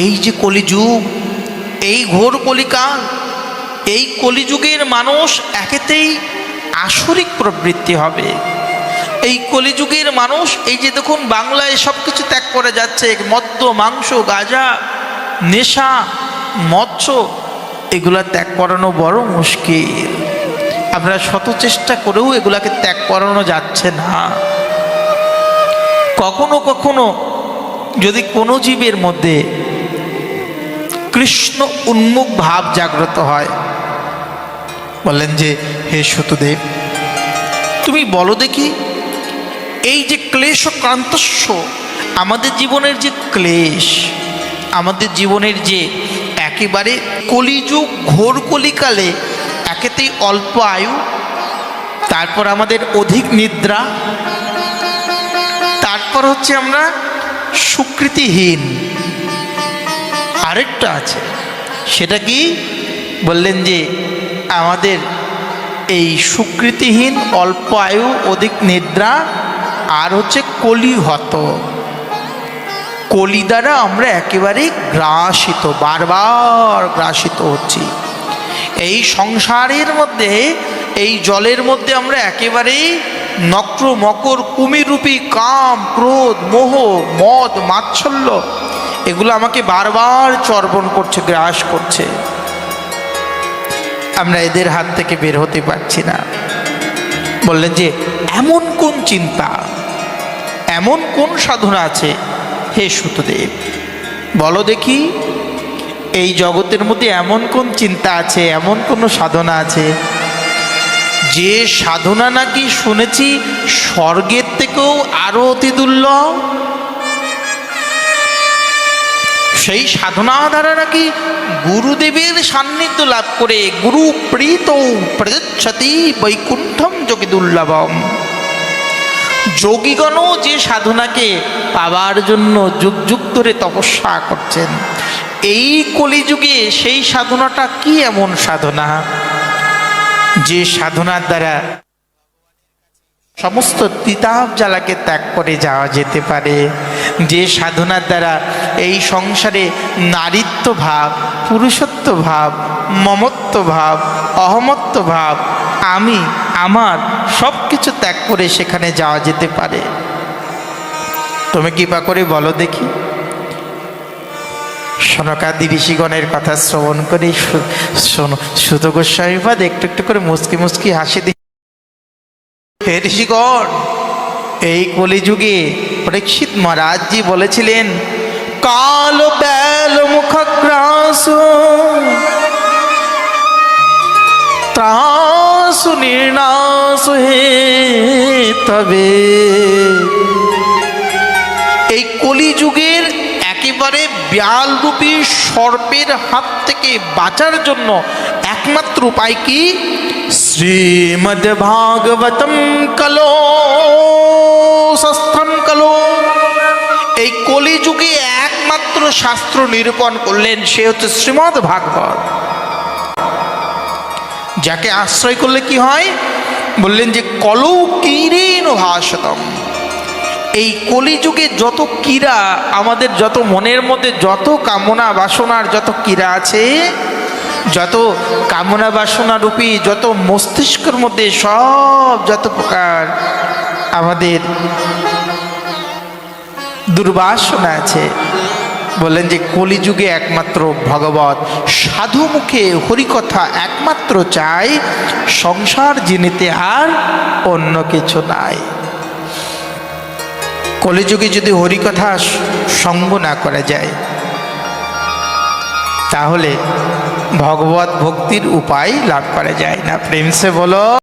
এই যে কলিযুগ, এই ঘোর কলিকাল, এই কলিযুগের মানুষ একেতেই আসরিক প্রবৃত্তি হবে। এই কলিযুগের মানুষ এই যে দেখুন বাংলায় সব কিছু ত্যাগ করে যাচ্ছে, মদ্য, মাংস, গাঁজা, নেশা, মৎস্য, এগুলা ত্যাগ করানো বড় মুশকিল। আমরা শত চেষ্টা করেও এগুলাকে ত্যাগ করানো যাচ্ছে না। কখনো কখনো যদি কোনো জীবের মধ্যে কৃষ্ণ উন্মুখ ভাব জাগ্রত হয়, বললেন যে হে সত্যদেব, তুমি বলো দেখি, এই যে ক্লেশ ক্রান্তস্য, আমাদের জীবনের যে ক্লেশ, আমাদের জীবনের যে একেবারে কলিযুগ ঘোর কলিকালে একেতেই অল্প আয়ু, তারপর আমাদের অধিক নিদ্রা, তারপর হচ্ছে আমরা সুকৃতিহীন, আরেকটা আছে, সেটা কি বললেন যে আমাদের এই সুকৃতিহীন, অল্প আয়ু, অধিক নিদ্রা, আর হচ্ছে কলিহত, কলি দ্বারা আমরা একেবারে গ্রাসিত, বারবার গ্রাসিত হচ্ছি। এই সংসারের মধ্যে, এই জলের মধ্যে আমরা একেবারেই নক্র মকর কুমিরূপী কাম, ক্রোধ, মোহ, মদ, মাৎসল্য, এগুলো আমাকে বারবার চর্বণ করছে, গ্রাস করছে। আমরা এদের হাত থেকে বের হতে পারছি না। বললেন যে এমন কোন চিন্তা, এমন কোন সাধনা আছে হে সত্যদেব, বলো দেখি, এই জগতের মধ্যে এমন কোন চিন্তা আছে, এমন কোন সাধনা আছে যে সাধনা নাকি শুনেছি স্বর্গের থেকেও আরো অতি দুর্লভ? সেই সাধনা দ্বারা নাকি গুরুদেবের সান্নিধ্য লাভ করে গুরু প্রীত প্রযচ্ছতি বৈকুণ্ঠম যোগী দুর্লভম। যোগীগণও যে সাধনাকে পাবার জন্য যুগ যুগ ধরে তপস্যা করছেন, এই কলিযুগে সেই সাধনাটা কি এমন সাধনা যে সাধনার দ্বারা সমস্ত তিতাব জ্বালাকে ত্যাগ করে যাওয়া যেতে পারে, যে সাধনার দ্বারা এই সংসারে নারীত্ব ভাব, পুরুষত্ব ভাব, মমত্ব ভাব, অহমত্ব ভাব, আমি আমার সব কিছু ত্যাগ করে সেখানে যাওয়া যেতে পারে। তুমি কৃপা করে বলো দেখি। সনকাদি ঋষিগণের কথা শ্রবণ করে সুত গোস্বামীপাদ একটু একটু করে মুচকি মুচকি হাসি দিয়ে, হে ঋষিগণ, এই কলিযুগে পরীক্ষিত মহারাজজি বলেছিলেন, কাল বেল মুখগ্রাস ত্রাস নির্নাশ হে তবে। এই কলিযুগের একেবারে ব্যালরূপী সর্পের হাত থেকে বাঁচার জন্য একমাত্র উপায় কি? শ্রীমদ্ ভাগবতম কলো শস্ত্রম কলো। এই কলিযুগে একমাত্র শাস্ত্র নিরূপণ করলেন, সে হচ্ছে শ্রীমদ্ ভাগবত। যাকে আশ্রয় করলে কি হয়? বললেন যে কলৌ কিরেন ভাষতম। এই কলিযুগে যত কীরা, আমাদের যত মনের মধ্যে যত কামনা বাসনার যত কীরা আছে, যত কামনা বাসনা রূপী যত মস্তিষ্কের মধ্যে সব যত প্রকার আমাদের দুর্বাসনা আছে, বললেন যে কলিযুগে একমাত্র ভগবত সাধু মুখে হরিকথা একমাত্র চাই, সংসার জিনিতে আর অন্য কিছু নাই। কলিযুগে যদি হরিকথা সঙ্গ না করা যায়, তাহলে ভগবত ভক্তির উপায় লাভ করা যায় না। প্রেম সে বলো।